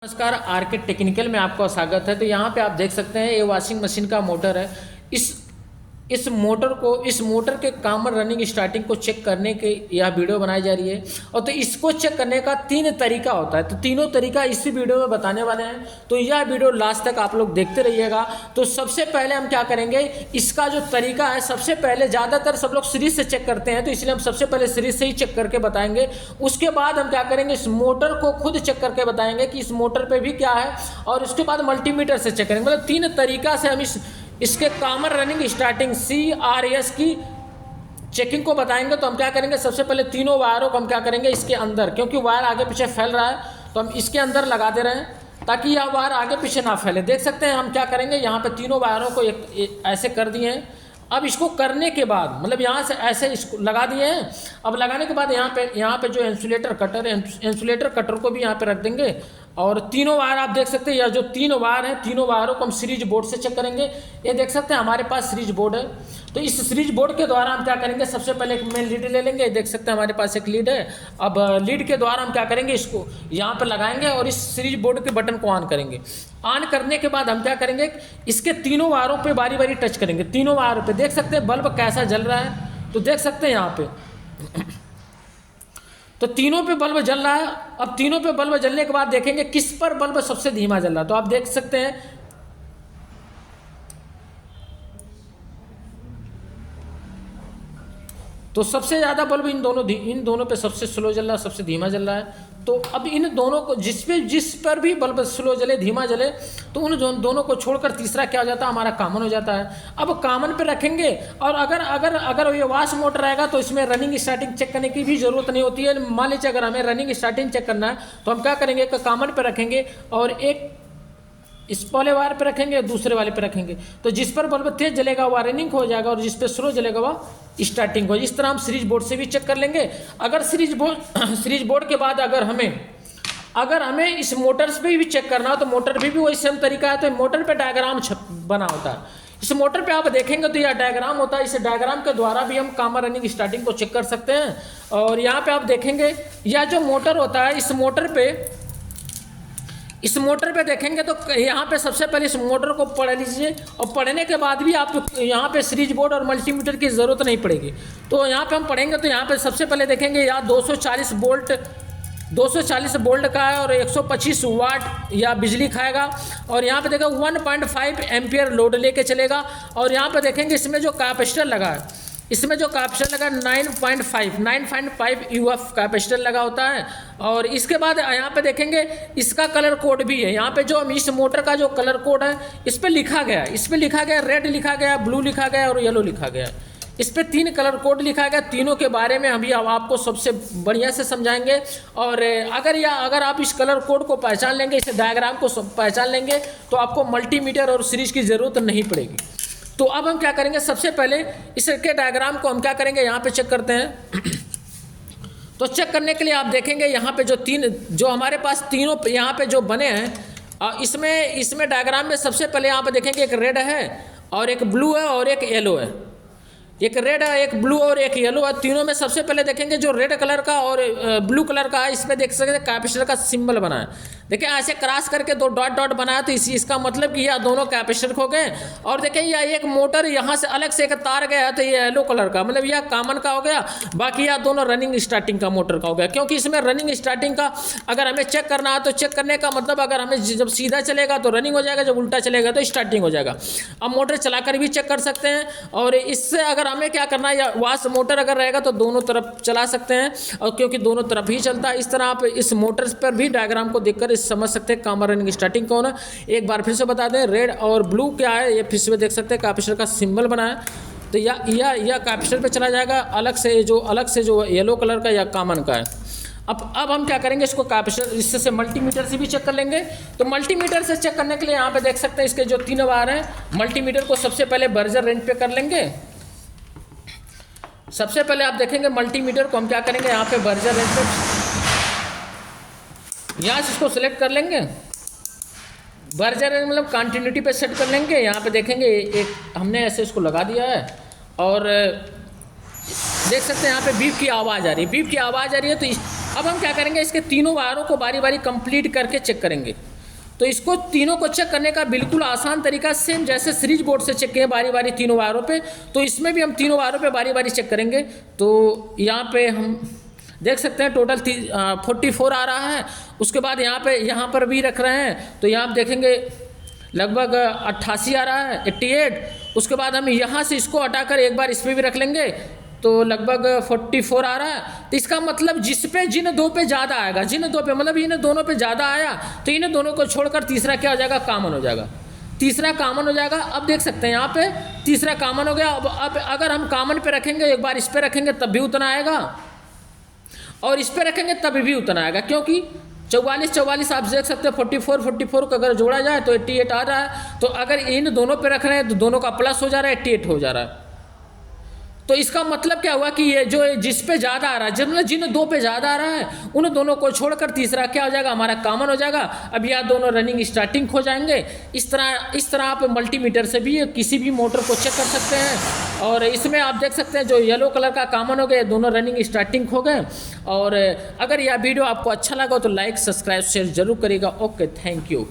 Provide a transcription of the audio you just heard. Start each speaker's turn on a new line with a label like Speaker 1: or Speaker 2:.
Speaker 1: नमस्कार, आर के टेक्निकल में आपका स्वागत है। तो यहाँ पे आप देख सकते हैं ये वॉशिंग मशीन का मोटर है। इस मोटर के कॉमन रनिंग स्टार्टिंग को चेक करने के यह वीडियो बनाई जा रही है। और तो इसको चेक करने का 3 तरीका होता है, तो तीनों तरीका इसी वीडियो में बताने वाले हैं। तो यह वीडियो लास्ट तक आप लोग देखते रहिएगा। तो सबसे पहले हम क्या करेंगे, इसका जो तरीका है, सबसे पहले ज़्यादातर सब लोग सीरीज से चेक करते हैं, तो इसलिए हम सबसे पहले सीरीज से ही चेक करके बताएंगे। उसके बाद हम क्या करेंगे, इस मोटर को खुद चेक करके बताएंगे कि इस मोटर पे भी क्या है, और उसके बाद मल्टीमीटर से चेक करेंगे। मतलब 3 तरीका से हम इसके कॉमन रनिंग स्टार्टिंग CRS की चेकिंग को बताएंगे। तो हम क्या करेंगे, सबसे पहले तीनों वायरों को हम क्या करेंगे, इसके अंदर, क्योंकि वायर आगे पीछे फैल रहा है तो हम इसके अंदर लगा दे रहे हैं ताकि यह वायर आगे पीछे ना फैले। देख सकते हैं हम क्या करेंगे, यहाँ पे तीनों वायरों को ऐसे कर दिए हैं। अब इसको करने के बाद मतलब यहाँ से ऐसे इसको लगा दिए हैं। अब लगाने के बाद यहाँ पे जो इंसुलेटर कटर है, इंसुलेटर कटर को भी यहाँ पे रख देंगे। और तीनों वायर आप देख सकते हैं, यह जो 3 वायर हैं, तीनों वायरों को हम सीरीज बोर्ड से चेक करेंगे। ये देख सकते हैं हमारे पास सीरीज बोर्ड है। तो इस सीरीज बोर्ड के द्वारा हम क्या करेंगे, सबसे पहले एक मेन लीड ले लेंगे। देख सकते हैं हमारे पास एक लीड है। अब लीड के द्वारा हम क्या करेंगे, इसको यहाँ पर लगाएंगे और इस सीरीज बोर्ड के बटन को ऑन करेंगे। ऑन करने के बाद हम क्या करेंगे, इसके तीनों वायरों पे बारी बारी टच करेंगे। तीनों वायरों पे देख सकते हैं बल्ब कैसा जल रहा है, तो देख सकते हैं यहाँ पे तो तीनों पे बल्ब जल रहा है। अब तीनों पे बल्ब जलने के बाद देखेंगे किस पर बल्ब सबसे धीमा जल रहा है। तो आप देख सकते हैं तो सबसे ज़्यादा बल्ब इन दोनों पे सबसे स्लो जल रहा है, सबसे धीमा जल रहा है। तो अब इन दोनों को जिस पर भी बल्ब स्लो जले, धीमा जले, तो उन दोनों को छोड़कर तीसरा क्या हो जाता है, हमारा कॉमन हो जाता है। अब कॉमन पे रखेंगे। और अगर ये वॉश मोटर रहेगा तो इसमें रनिंग स्टार्टिंग चेक करने की भी ज़रूरत नहीं होती है। मान लीजिए अगर हमें रनिंग स्टार्टिंग चेक करना है तो हम क्या करेंगे, एक कॉमन पे रखेंगे और एक इस वाले वायर पे रखेंगे, दूसरे वाले पे रखेंगे। तो जिस पर बल्ब तेज जलेगा वह रनिंग हो जाएगा और जिस पे स्लो जलेगा वह स्टार्टिंग हो। इस तरह हम सीरीज बोर्ड से भी चेक कर लेंगे। अगर सीरीज बोर्ड के बाद अगर हमें इस मोटर्स पे भी चेक करना हो तो मोटर भी वही सेम तरीका है। तो मोटर पे डायग्राम बना होता है। इस मोटर पे आप देखेंगे तो यह डायग्राम होता है। इस डायग्राम के द्वारा भी हम कॉमन रनिंग स्टार्टिंग को चेक कर सकते हैं। और यहाँ पे आप देखेंगे यह जो मोटर होता है, इस मोटर पे देखेंगे तो यहाँ पे सबसे पहले इस मोटर को पढ़ लीजिए। और पढ़ने के बाद भी आप यहाँ पे सीरीज बोर्ड और मल्टीमीटर की ज़रूरत नहीं पड़ेगी। तो यहाँ पे हम पढ़ेंगे तो यहाँ पे सबसे पहले देखेंगे यहाँ 240 वोल्ट का है और 125 वाट या बिजली खाएगा। और यहाँ पे देखो 1.5 एम्पियर लोड लेके चलेगा। और यहाँ पे देखेंगे इसमें जो कैपेसिटर लगा है, 9.5 UF कैपेसिटर लगा होता है। और इसके बाद यहाँ पे देखेंगे इसका कलर कोड भी है। यहाँ पे जो इस मोटर का जो कलर कोड है इस पे लिखा गया है, रेड लिखा गया, ब्लू लिखा गया और येलो लिखा गया। इस पे 3 कलर कोड लिखा गया। तीनों के बारे में अभी आपको सबसे बढ़िया से समझाएंगे। और अगर आप इस कलर कोड को पहचान लेंगे, इस डायग्राम को पहचान लेंगे, तो आपको मल्टीमीटर और सीरीज की ज़रूरत नहीं पड़ेगी। तो अब हम क्या करेंगे, सबसे पहले इसके डायग्राम को हम क्या करेंगे, यहाँ पे चेक करते हैं। तो चेक करने के लिए आप देखेंगे यहाँ पे जो हमारे पास तीनों यहाँ पे जो बने हैं, इसमें डायग्राम में सबसे पहले यहाँ पे देखेंगे एक रेड है और एक ब्लू है और एक येलो है। एक रेड है, एक ब्लू और एक येलो है। तीनों में सबसे पहले देखेंगे जो रेड कलर का और ब्लू कलर का है, इसमें देख सकते हैं कैपेसिटर का सिंबल बना है। देखिए ऐसे क्रॉस करके 2 डॉट बनाया, तो इसका मतलब कि यह दोनों कैपेसिटर हो गए। और देखिए यह एक मोटर यहाँ से अलग से एक तार गया है, तो ये येलो कलर का, मतलब यह कॉमन का हो गया। बाकी यह दोनों रनिंग स्टार्टिंग का मोटर का हो गया। क्योंकि इसमें रनिंग स्टार्टिंग का अगर हमें चेक करना है तो चेक करने का मतलब अगर हमें जब सीधा चलेगा तो रनिंग हो जाएगा, जब उल्टा चलेगा तो स्टार्टिंग हो जाएगा। अब मोटर चलाकर भी चेक कर सकते हैं। और इससे अगर हमें क्या करना है, या वाश मोटर अगर रहेगा तो दोनों तरफ चला सकते हैं, और क्योंकि दोनों तरफ ही चलता है। इस तरह आप इस मोटर पर भी डायग्राम को देखकर समझ सकते हैं कॉमन रनिंग स्टार्टिंग कौन है। एक बार फिर से बता दें, रेड और ब्लू क्या है, ये फिर से देख सकते हैं कैपेसिटर का सिंबल बना है। तो यह कैपेसिटर पे चला जाएगा, अलग से जो येलो कलर का या कॉमन का है। अब हम क्या करेंगे, इसको कैपेसिटर इससे मल्टीमीटर से भी चेक कर लेंगे। तो मल्टीमीटर से चेक करने के लिए यहाँ पे देख सकते हैं इसके जो 3 वायर हैं। मल्टीमीटर को सबसे पहले बर्जर रेंज पे कर लेंगे। सबसे पहले आप देखेंगे मल्टीमीटर को हम क्या करेंगे, यहाँ पे बर्जर रेंज पे यहाँ से इसको सिलेक्ट कर लेंगे। बर्जर रेंज मतलब कंटिन्यूटी पे सेट कर लेंगे। यहाँ पे देखेंगे एक हमने ऐसे इसको लगा दिया है। और देख सकते हैं यहाँ पे बीप की आवाज़ आ रही है, तो अब हम क्या करेंगे, इसके तीनों वायरों को बारी बारी कंप्लीट करके चेक करेंगे। तो इसको तीनों को चेक करने का बिल्कुल आसान तरीका सेम जैसे सीरीज बोर्ड से चेक किए बारी बारी तीनों वायरों पे, तो इसमें भी हम तीनों वायरों पे बारी बारी चेक करेंगे। तो यहाँ पे हम देख सकते हैं टोटल 44 आ रहा है। उसके बाद यहाँ पर भी रख रहे हैं, तो यहाँ आप देखेंगे लगभग 88 आ रहा है, 88। उसके बाद हम यहाँ से इसको हटाकर एक बार इस पर भी रख लेंगे, तो लगभग 44 आ रहा है। तो इसका मतलब जिन दो पे ज़्यादा आएगा, जिन दो पे मतलब इन दोनों पे ज़्यादा आया तो इन दोनों को छोड़कर तीसरा क्या हो जाएगा, कॉमन हो जाएगा। तीसरा कॉमन हो जाएगा। अब देख सकते हैं यहाँ पे तीसरा कॉमन हो गया। अब अगर हम कॉमन पे रखेंगे, एक बार इस पे रखेंगे तब भी उतना आएगा, और इस पे रखेंगे तब भी उतना आएगा, क्योंकि 44 आप देख सकते हैं 44 को अगर जोड़ा जाए तो 88 आ रहा है। तो अगर इन दोनों पे रख रहे हैं तो दोनों का प्लस हो जा रहा है, 88 हो जा रहा है। तो इसका मतलब क्या हुआ कि ये जो जिस पे ज़्यादा आ रहा है, जिन दो पे ज़्यादा आ रहा है उन दोनों को छोड़कर तीसरा क्या हो जाएगा, हमारा कॉमन हो जाएगा। अब यह दोनों रनिंग स्टार्टिंग हो जाएंगे। इस तरह आप मल्टीमीटर से भी किसी भी मोटर को चेक कर सकते हैं। और इसमें आप देख सकते हैं जो येलो कलर का कॉमन हो गए, दोनों रनिंग स्टार्टिंग हो गए। और अगर यह वीडियो आपको अच्छा लगा तो लाइक सब्सक्राइब शेयर जरूर करिएगा। Okay, thank you.